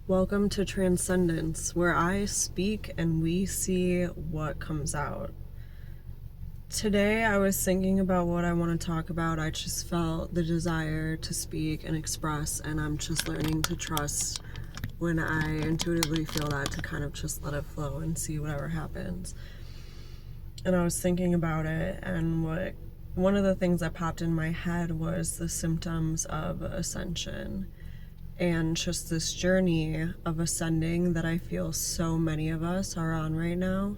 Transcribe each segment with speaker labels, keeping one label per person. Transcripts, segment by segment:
Speaker 1: Welcome to Transcendence, where I speak and we see what comes out. Today I was thinking about what I want to talk about. I just felt the desire to speak and express, and I'm just learning to trust when I intuitively feel that, to kind of just let it flow and see whatever happens. And I was thinking about it, and one of the things that popped in my head was the symptoms of ascension. And just this journey of ascending that I feel so many of us are on right now.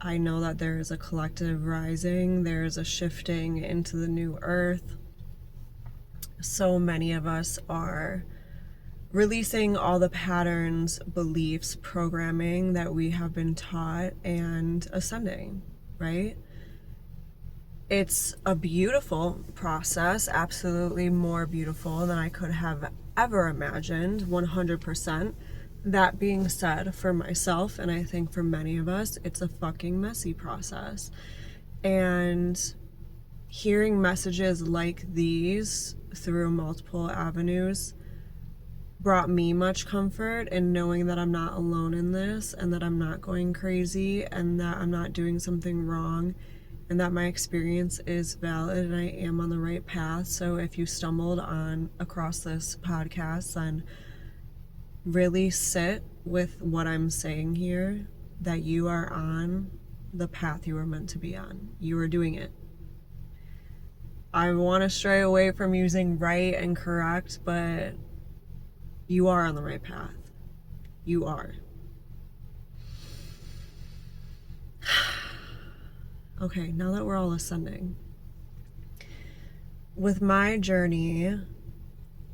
Speaker 1: I know that there is a collective rising, there is a shifting into the new earth. So many of us are releasing all the patterns, beliefs, programming that we have been taught and ascending, right? It's a beautiful process, absolutely more beautiful than I could have ever imagined, 100%. That being said, for myself, and I think for many of us, it's a fucking messy process. And hearing messages like these through multiple avenues brought me much comfort in knowing that I'm not alone in this, and that I'm not going crazy, and that I'm not doing something wrong, and that my experience is valid and I am on the right path. So if you stumbled on across this podcast, then really sit with what I'm saying here, that you are on the path you are meant to be on. You are doing it. I want to stray away from using right and correct, but you are on the right path. You are. Okay, now that we're all ascending, with my journey,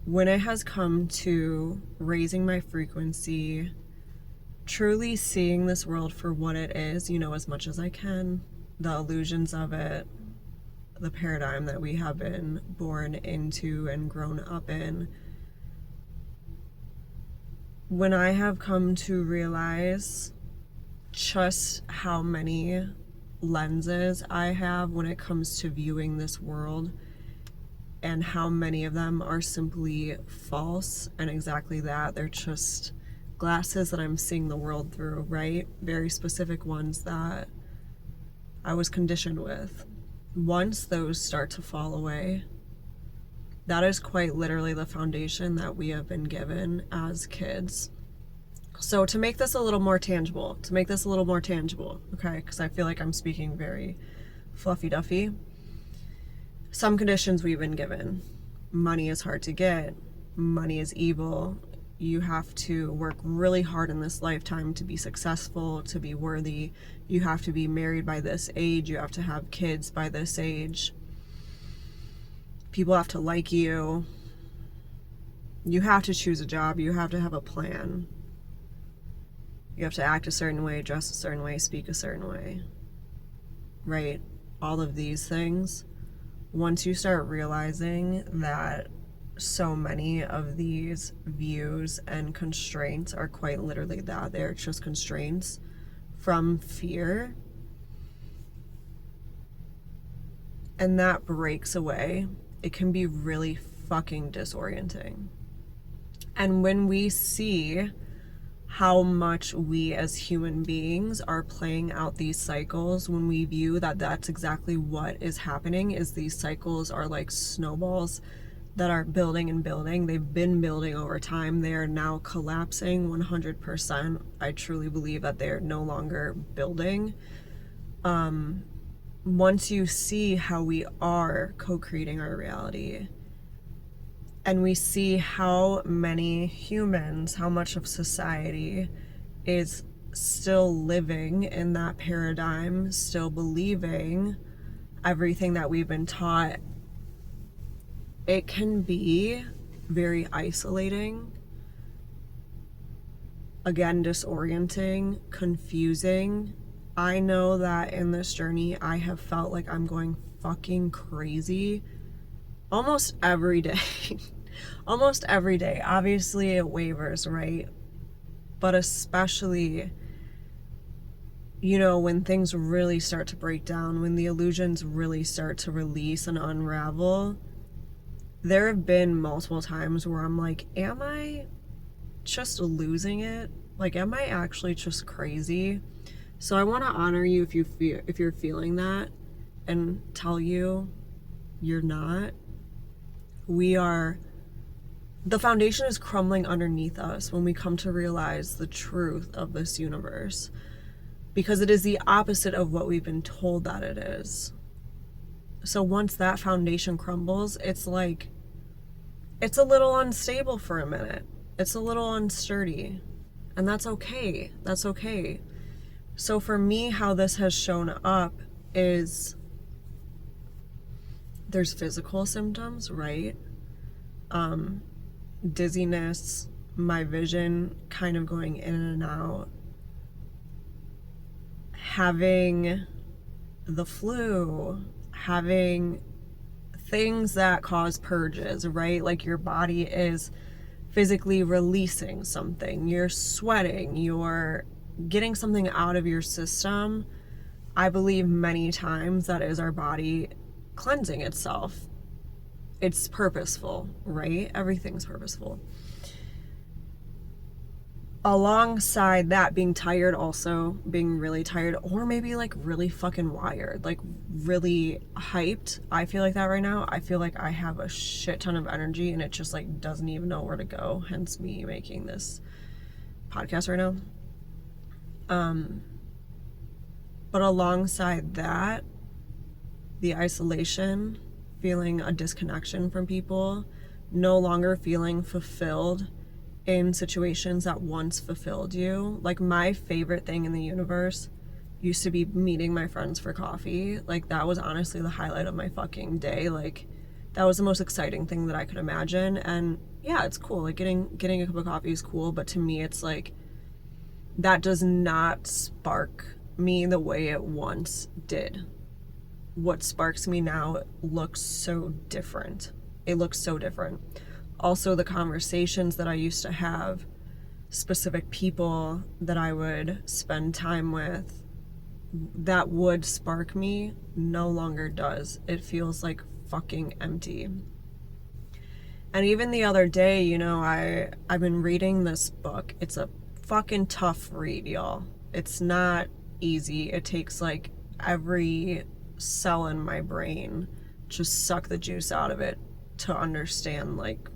Speaker 1: when it has come to raising my frequency, truly seeing this world for what it is, as much as I can, the illusions of it, the paradigm that we have been born into and grown up in, when I have come to realize just how many lenses I have when it comes to viewing this world, and how many of them are simply false, and exactly that, they're just glasses that I'm seeing the world through, right? Very specific ones that I was conditioned with. Once those start to fall away, that is quite literally the foundation that we have been given as kids. So to make this a little more tangible, okay, because I feel like I'm speaking very fluffy duffy. Some conditions we've been given. Money is hard to get. Money is evil. You have to work really hard in this lifetime to be successful, to be worthy. You have to be married by this age. You have to have kids by this age. People have to like you. You have to choose a job. You have to have a plan. You have to act a certain way, dress a certain way, speak a certain way, right? All of these things. Once you start realizing that so many of these views and constraints are quite literally that, they're just constraints from fear, and that breaks away, it can be really fucking disorienting. And when we see how much we as human beings are playing out these cycles, when we view that that's exactly what is happening, is these cycles are like snowballs that are building and building. They've been building over time. They are now collapsing 100%. I truly believe that they're no longer building. Once you see how we are co-creating our reality, and we see how many humans, how much of society is still living in that paradigm, still believing everything that we've been taught, it can be very isolating, again, disorienting, confusing. I know that in this journey, I have felt like I'm going fucking crazy almost every day. Almost every day. Obviously it wavers, right? But especially, when things really start to break down, when the illusions really start to release and unravel, there have been multiple times where I'm like, am I just losing it? Like, am I actually just crazy? So I want to honor you if you're feeling that, and tell you you're not. The foundation is crumbling underneath us when we come to realize the truth of this universe, because it is the opposite of what we've been told that it is. So once that foundation crumbles, it's like, it's a little unstable for a minute. It's a little unsturdy. And that's okay. That's okay. So for me, how this has shown up is there's physical symptoms, right? Dizziness, my vision kind of going in and out, having the flu, having things that cause purges, right? Like your body is physically releasing something, you're sweating, you're getting something out of your system. I believe many times that is our body cleansing itself. It's purposeful, right? Everything's purposeful. Alongside that, being tired, also being really tired, or maybe like really fucking wired, like really hyped. I feel like that right now. I feel like I have a shit ton of energy and it just like doesn't even know where to go, hence me making this podcast right now. But alongside that, the isolation, feeling a disconnection from people, no longer feeling fulfilled in situations that once fulfilled you. Like, my favorite thing in the universe used to be meeting my friends for coffee. Like, that was honestly the highlight of my fucking day. Like, that was the most exciting thing that I could imagine. And yeah, it's cool. Like, getting a cup of coffee is cool, but to me it's like, that does not spark me the way it once did. What sparks me now looks so different. It looks so different. Also, the conversations that I used to have, specific people that I would spend time with, that would spark me, no longer does. It feels like fucking empty. And even the other day, you know, I've been reading this book. It's a fucking tough read, y'all. It's not easy. It takes like every cell in my brain just suck the juice out of it to understand like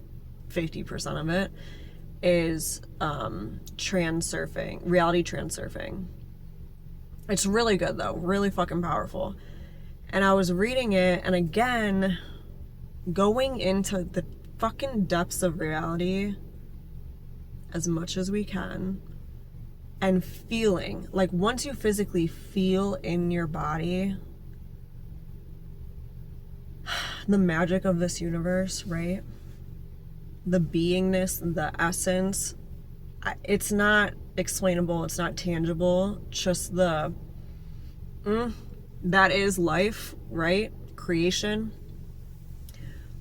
Speaker 1: 50% of it. Is transurfing, reality transurfing. It's really good though, really fucking powerful. And I was reading it, and again, going into the fucking depths of reality as much as we can, and feeling, like, once you physically feel in your body the magic of this universe, right? The beingness, the essence, it's not explainable, it's not tangible, just that is life, right? Creation.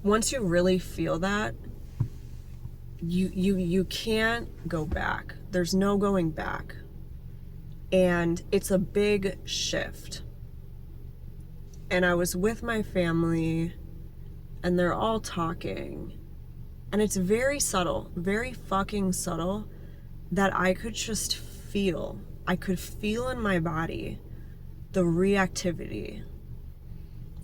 Speaker 1: Once you really feel that, you can't go back. There's no going back. And it's a big shift. And I was with my family, and they're all talking, and it's very subtle, very fucking subtle, that I could just feel. I could feel in my body the reactivity.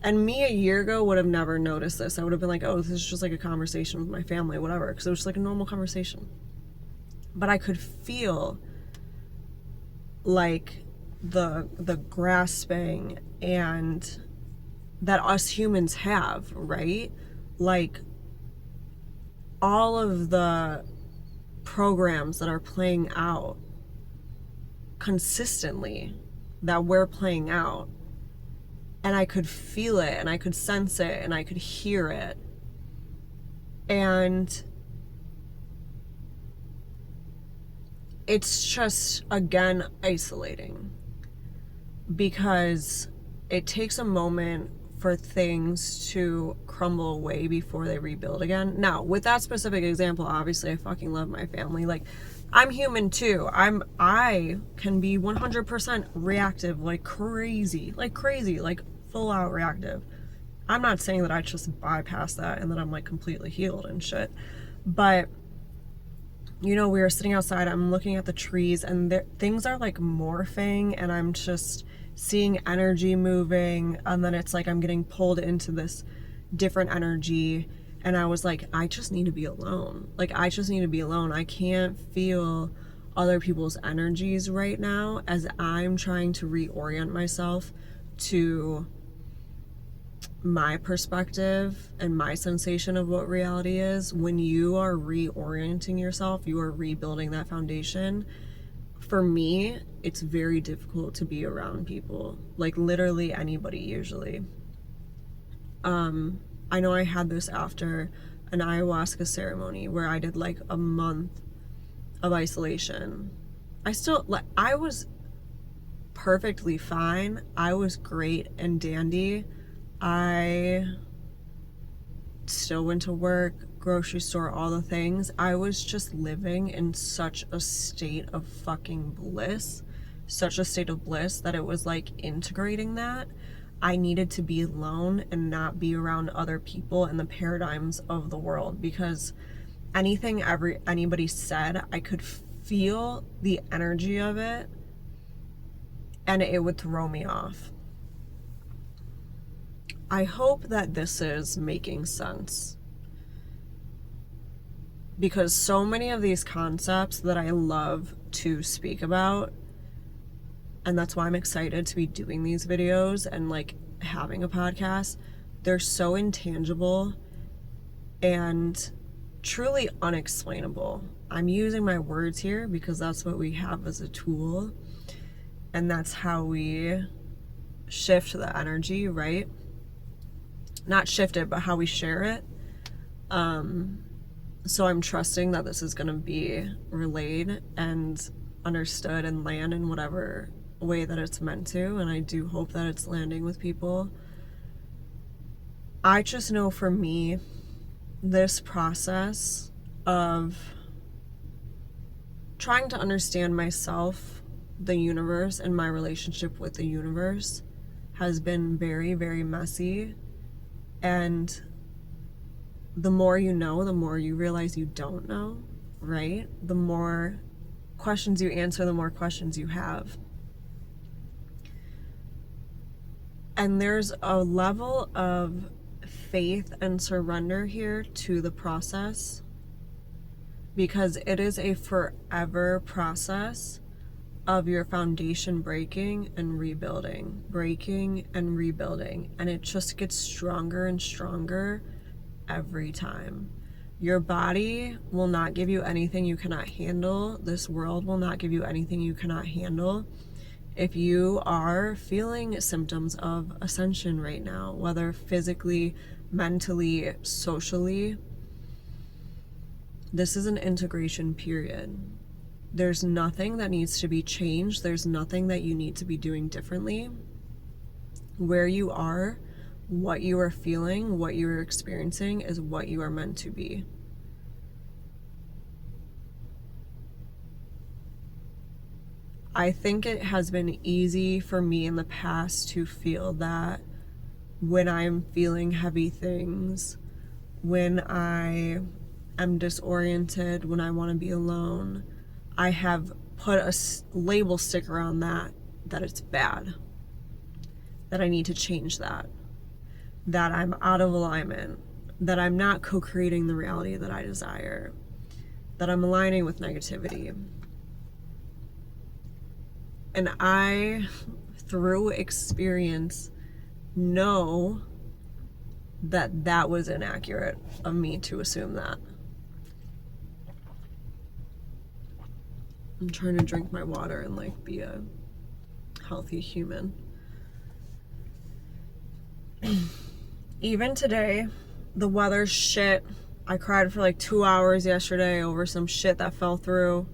Speaker 1: And me a year ago would have never noticed this. I would have been like, oh, this is just like a conversation with my family, whatever, because it was just like a normal conversation. But I could feel like the grasping and that us humans have, right? Like, all of the programs that are playing out consistently, that we're playing out, and I could feel it, and I could sense it, and I could hear it. And it's just, again, isolating, because it takes a moment for things to crumble away before they rebuild again. Now, with that specific example, obviously I fucking love my family. Like, I'm human too. I can be 100% reactive, like crazy, like full out reactive. I'm not saying that I just bypass that and that I'm like completely healed and shit, but you know, we were sitting outside, I'm looking at the trees, and things are like morphing, and I'm just seeing energy moving, and then it's like I'm getting pulled into this different energy, and I was like, I just need to be alone. Like, I just need to be alone. I can't feel other people's energies right now as I'm trying to reorient myself to my perspective and my sensation of what reality is. When you are reorienting yourself, you are rebuilding that foundation. For me, it's very difficult to be around people, like literally anybody usually. I know I had this after an ayahuasca ceremony where I did like a month of isolation. I was perfectly fine. I was great and dandy. I still went to work, grocery store, all the things. I was just living in such a state of fucking bliss, such a state of bliss that it was like integrating that. I needed to be alone and not be around other people and the paradigms of the world, because anything anybody said, I could feel the energy of it and it would throw me off. I hope that this is making sense, because so many of these concepts that I love to speak about, and that's why I'm excited to be doing these videos and like having a podcast, they're so intangible and truly unexplainable. I'm using my words here because that's what we have as a tool, and that's how we shift the energy, right? Not shift it, but how we share it. So I'm trusting that this is going to be relayed and understood and land in whatever way that it's meant to, and I do hope that it's landing with people. I just know for me, this process of trying to understand myself, the universe, and my relationship with the universe has been very, very messy. And the more you know, the more you realize you don't know, right? The more questions you answer, the more questions you have. And there's a level of faith and surrender here to the process, because it is a forever process of your foundation breaking and rebuilding, and it just gets stronger and stronger every time. Your body will not give you anything you cannot handle. This world will not give you anything you cannot handle. If you are feeling symptoms of ascension right now, whether physically, mentally, socially, this is an integration period. There's nothing that needs to be changed. There's nothing that you need to be doing differently. Where you are, what you are feeling, what you are experiencing is what you are meant to be. I think it has been easy for me in the past to feel that when I'm feeling heavy things, when I am disoriented, when I want to be alone, I have put a label sticker on that it's bad, that I need to change that I'm out of alignment, that I'm not co-creating the reality that I desire, that I'm aligning with negativity. And I, through experience, know that that was inaccurate of me to assume that. I'm trying to drink my water and like be a healthy human. Even today, the weather's shit. I cried for like 2 hours yesterday over some shit that fell through.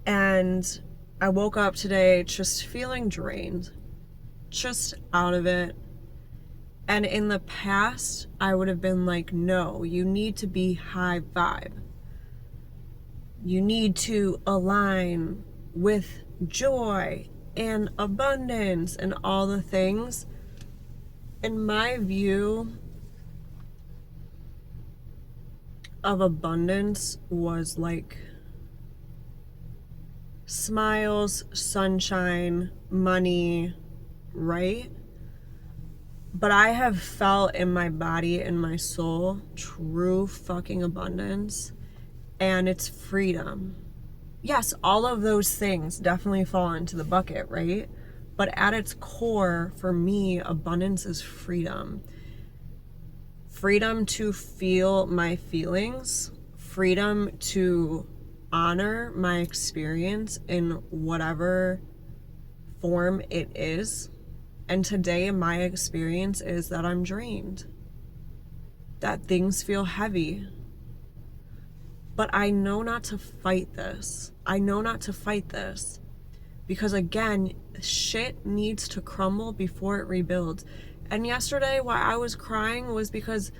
Speaker 1: And I woke up today just feeling drained, just out of it. And in the past, I would have been like, no, you need to be high vibe. You need to align with joy and abundance and all the things. In my view, of abundance was like smiles, sunshine, money, right? But I have felt in my body and my soul true fucking abundance, and it's freedom. Yes, all of those things definitely fall into the bucket, right? But at its core, for me, abundance is freedom. Freedom to feel my feelings, freedom to honor my experience in whatever form it is. And today, my experience is that I'm drained, that things feel heavy. But I know not to fight this. I know not to fight this. Because again, shit needs to crumble before it rebuilds. And yesterday, why I was crying was because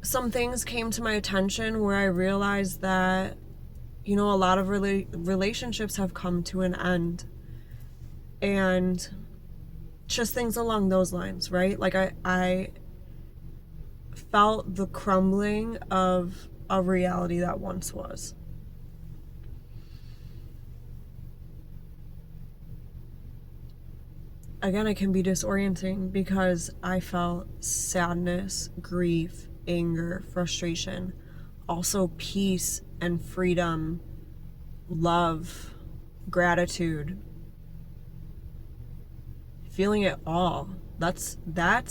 Speaker 1: some things came to my attention where I realized that, a lot of relationships have come to an end. And just things along those lines, right? Like I felt the crumbling of a reality that once was. Again, it can be disorienting because I felt sadness, grief, anger, frustration, also peace and freedom, love, gratitude, feeling it all. That's a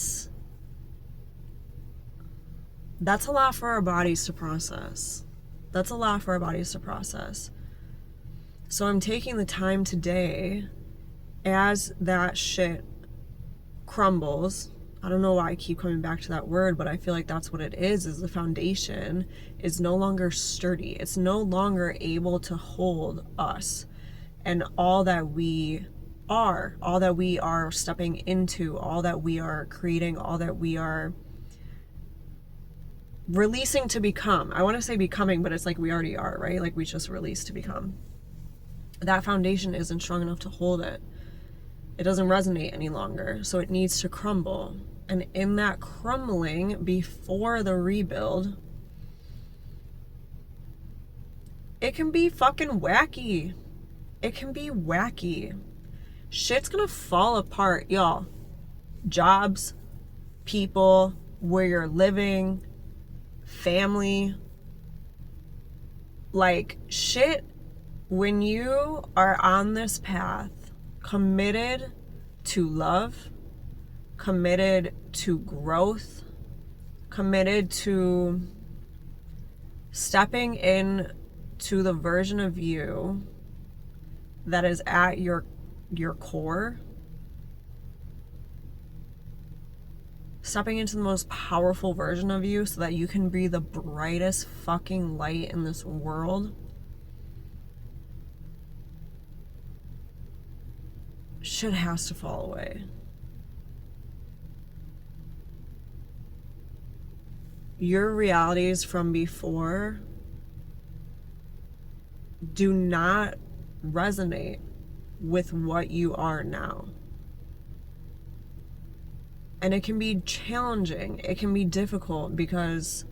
Speaker 1: lot for our bodies to process. That's a lot for our bodies to process. So I'm taking the time today, as that shit crumbles. I don't know why I keep coming back to that word, but I feel like that's what it is the foundation is no longer sturdy. It's no longer able to hold us and all that we are stepping into, all that we are creating, all that we are releasing to become. I want to say becoming, but it's like we already are, right? Like we just released to become. That foundation isn't strong enough to hold it. It doesn't resonate any longer, so it needs to crumble. And in that crumbling, before the rebuild, it can be fucking wacky. It can be wacky. Shit's gonna fall apart, y'all. Jobs, people, where you're living, family. Like, shit, when you are on this path, committed to love, committed to growth, committed to stepping in to the version of you that is at your core, stepping into the most powerful version of you so that you can be the brightest fucking light in this world. Shit has to fall away. Your realities from before do not resonate with what you are now. And it can be challenging. It can be difficult because,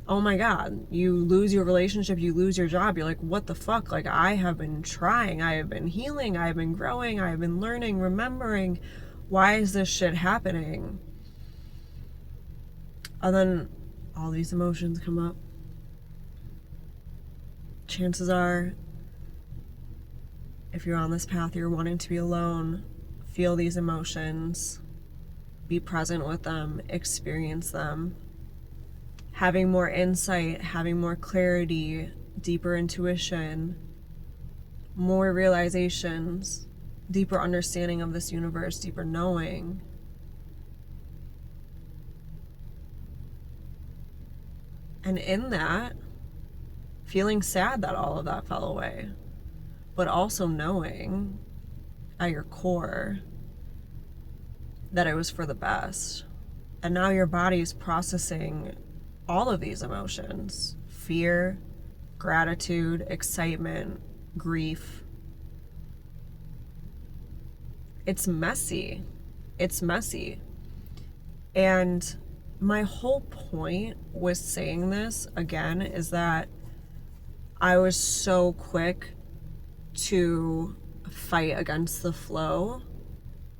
Speaker 1: oh my God, you lose your relationship, you lose your job. You're like, what the fuck? Like, I have been trying, I have been healing, I have been growing, I have been learning, remembering. Why is this shit happening? And then all these emotions come up. Chances are, if you're on this path, you're wanting to be alone, feel these emotions, be present with them, experience them. Having more insight, having more clarity, deeper intuition, more realizations, deeper understanding of this universe, deeper knowing. And in that, feeling sad that all of that fell away, but also knowing at your core that it was for the best. And now your body is processing all of these emotions: fear, gratitude, excitement, grief. It's messy. It's messy. And my whole point with saying this again is that I was so quick to fight against the flow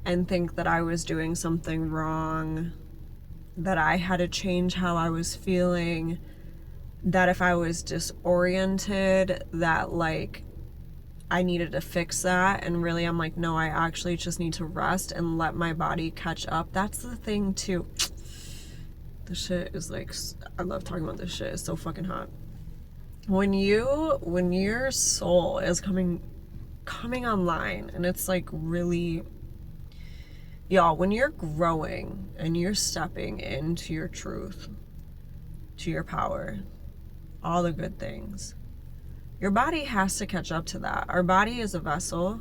Speaker 1: and think that I was doing something wrong, that I had to change how I was feeling, that if I was disoriented, that like I needed to fix that. And really, I'm like, no, I actually just need to rest and let my body catch up. That's the thing too. This shit is like, I love talking about this shit. It's so fucking hot. When your soul is coming online, and it's like really, y'all, when you're growing and you're stepping into your truth, to your power, all the good things, your body has to catch up to that. Our body is a vessel.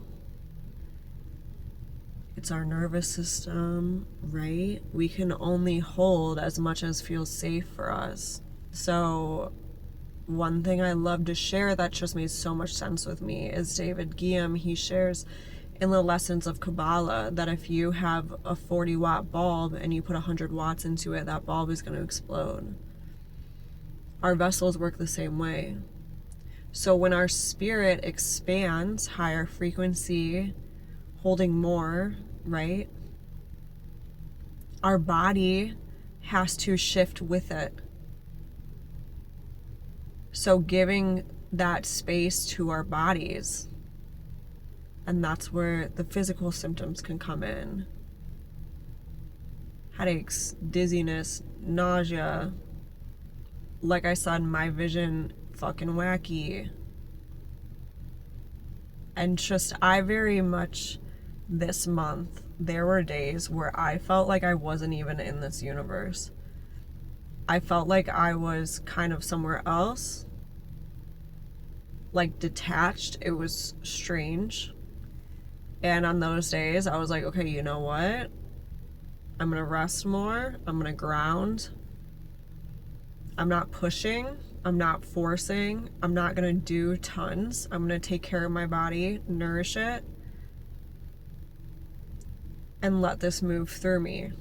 Speaker 1: It's our nervous system, right? We can only hold as much as feels safe for us. So one thing I love to share that just made so much sense with me is David Guillaume. He shares in the lessons of Kabbalah that if you have a 40-watt bulb and you put 100 watts into it, that bulb is going to explode. Our vessels work the same way. So when our spirit expands, higher frequency, holding more, right? Our body has to shift with it. So giving that space to our bodies, and that's where the physical symptoms can come in. Headaches, dizziness, nausea. Like I said, my vision fucking wacky. And just, I very much, this month, there were days where I felt like I wasn't even in this universe. I felt like I was kind of somewhere else, like detached. It was strange. And on those days, I was like, okay, you know what? I'm gonna rest more. I'm gonna ground. I'm not pushing. I'm not forcing. I'm not gonna do tons. I'm gonna take care of my body, nourish it, and let this move through me.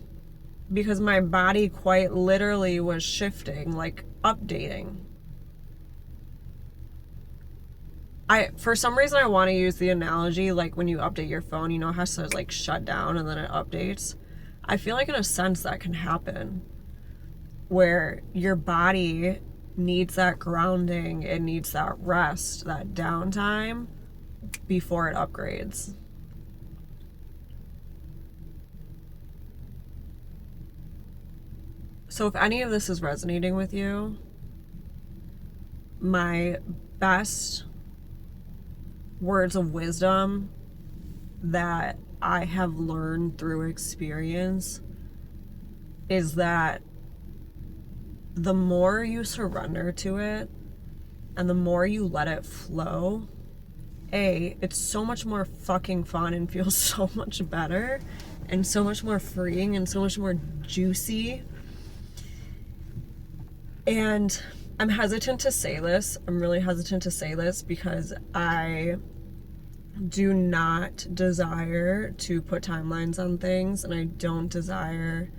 Speaker 1: Because my body quite literally was shifting, like updating. For some reason, I want to use the analogy like when you update your phone, you know, it has to like shut down and then it updates. I feel like in a sense that can happen where your body needs that grounding, it needs that rest, that downtime before it upgrades. So if any of this is resonating with you, my best words of wisdom that I have learned through experience is that the more you surrender to it and the more you let it flow, it's so much more fucking fun and feels so much better and so much more freeing and so much more juicy. And I'm hesitant to say this. I'm really hesitant to say this because I do not desire to put timelines on things, and I don't desire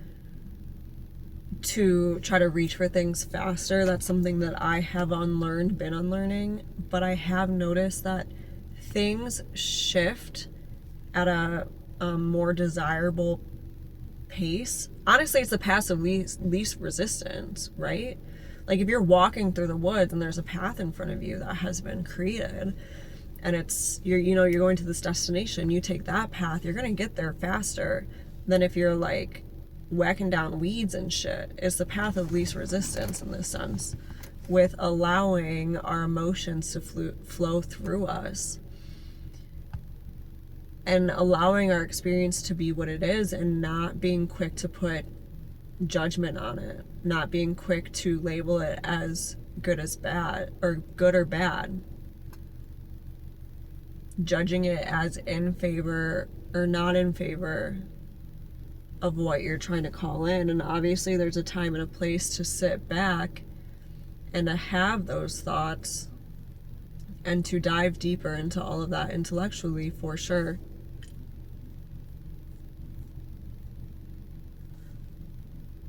Speaker 1: to try to reach for things faster. That's something that I have been unlearning, but I have noticed that things shift at a more desirable pace. Honestly, it's the path of least resistance, right? Like if you're walking through the woods and there's a path in front of you that has been created, and you're going to this destination, you take that path, you're gonna get there faster than if you're like whacking down weeds and shit. It's the path of least resistance in this sense, with allowing our emotions to flow through us and allowing our experience to be what it is, and not being quick to put judgment on it, not being quick to label it as good or bad, judging it as in favor or not in favor of what you're trying to call in. And obviously there's a time and a place to sit back and to have those thoughts and to dive deeper into all of that intellectually, for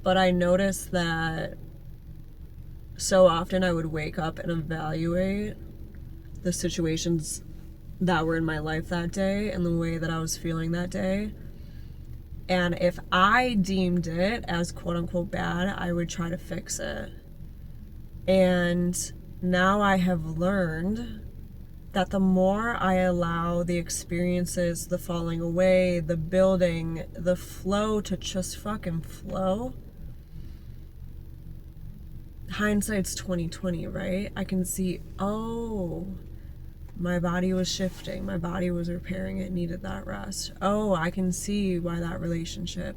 Speaker 1: But I noticed that so often I would wake up and evaluate the situations that were in my life that day and the way that I was feeling that day. And if I deemed it as quote unquote bad, I would try to fix it. And now I have learned that the more I allow the experiences, the falling away, the building, the flow to just fucking flow, hindsight's 2020, right? I can see, oh, my body was shifting, my body was repairing, it needed that rest. Oh, I can see why that relationship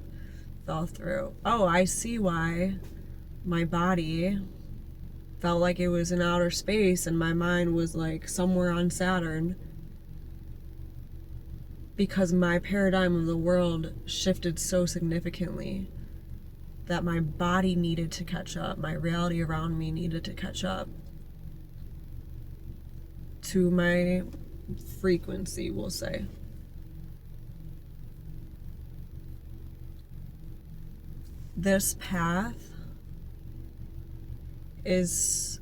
Speaker 1: fell through. Oh, I see why my body felt like it was in outer space and my mind was like somewhere on Saturn, because my paradigm of the world shifted so significantly that my body needed to catch up, my reality around me needed to catch up to my frequency, we'll say. This path is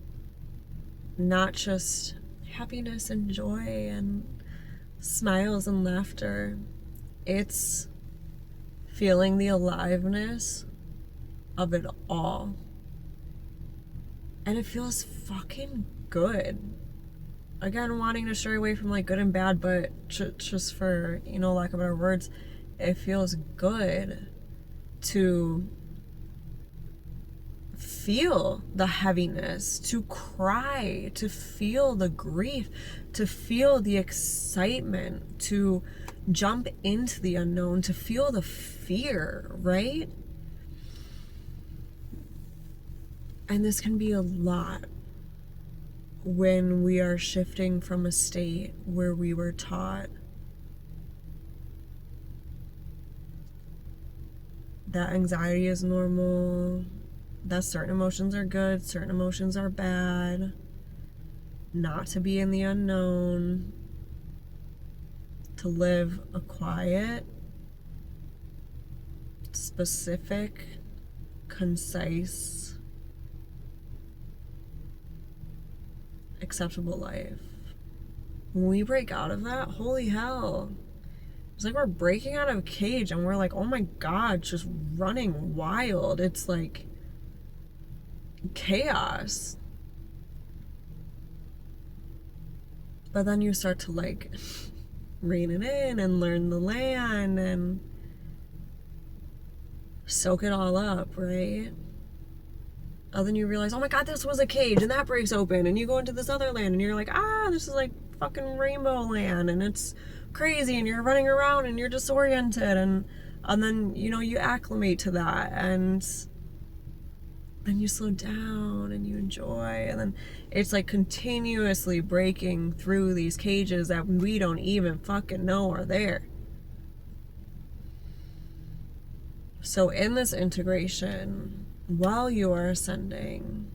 Speaker 1: not just happiness and joy and smiles and laughter. It's feeling the aliveness of it all. And it feels fucking good. Again, wanting to stray away from like good and bad, but just for, lack of better words, it feels good to feel the heaviness, to cry, to feel the grief, to feel the excitement, to jump into the unknown, to feel the fear, right? And this can be a lot when we are shifting from a state where we were taught that anxiety is normal, that certain emotions are good, certain emotions are bad, not to be in the unknown, to live a quiet, specific, concise, acceptable life. When we break out of that, holy hell, it's like we're breaking out of a cage and we're like, oh my god, just running wild. It's like chaos. But then you start to like rein it in and learn the land and soak it all up, right? And then you realize, oh my god, this was a cage and that breaks open, and you go into this other land and you're like, this is like fucking rainbow land and it's crazy and you're running around and you're disoriented, and then you acclimate to that, and then you slow down and you enjoy, and then it's like continuously breaking through these cages that we don't even fucking know are there. So in this integration, while you are ascending,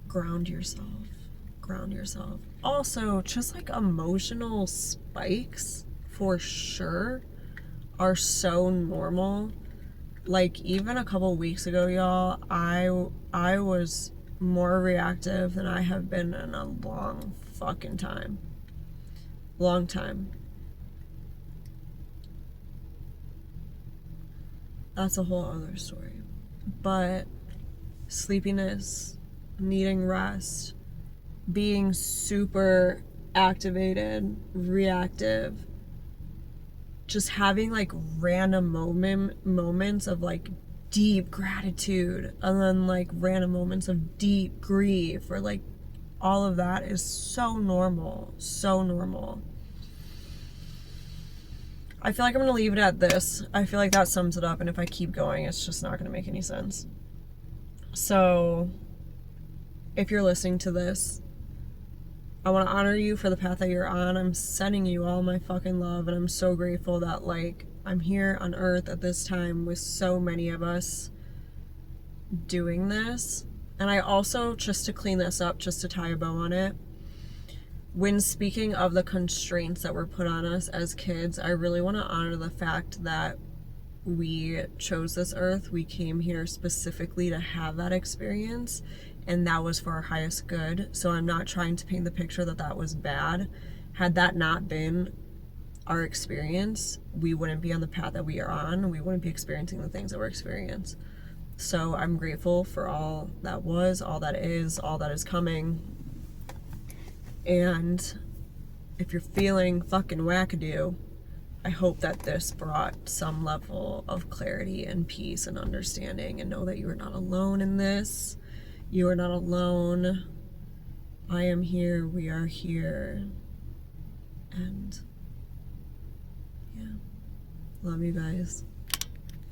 Speaker 1: ground yourself. Also, just like emotional spikes for sure are so normal. Like even a couple weeks ago, y'all, I was more reactive than I have been in a long fucking time. Long time. That's a whole other story. But sleepiness, needing rest, being super activated, reactive, just having like random moments of like deep gratitude, and then like random moments of deep grief, or like all of that is so normal, so normal. I feel like I'm going to leave it at this. I feel like that sums it up, and if I keep going, it's just not going to make any sense. So, if you're listening to this, I want to honor you for the path that you're on. I'm sending you all my fucking love, and I'm so grateful that, like, I'm here on Earth at this time with so many of us doing this. And I also, just to clean this up, just to tie a bow on it, when speaking of the constraints that were put on us as kids, I really want to honor the fact that we chose this earth. We came here specifically to have that experience, and that was for our highest good. So I'm not trying to paint the picture that that was bad. Had that not been our experience, we wouldn't be on the path that we are on. We wouldn't be experiencing the things that we're experiencing. So I'm grateful for all that was, all that is coming. And if you're feeling fucking wackadoo, I hope that this brought some level of clarity and peace and understanding, and know that you are not alone in this. You are not alone. I am here. We are here. And yeah, love you guys.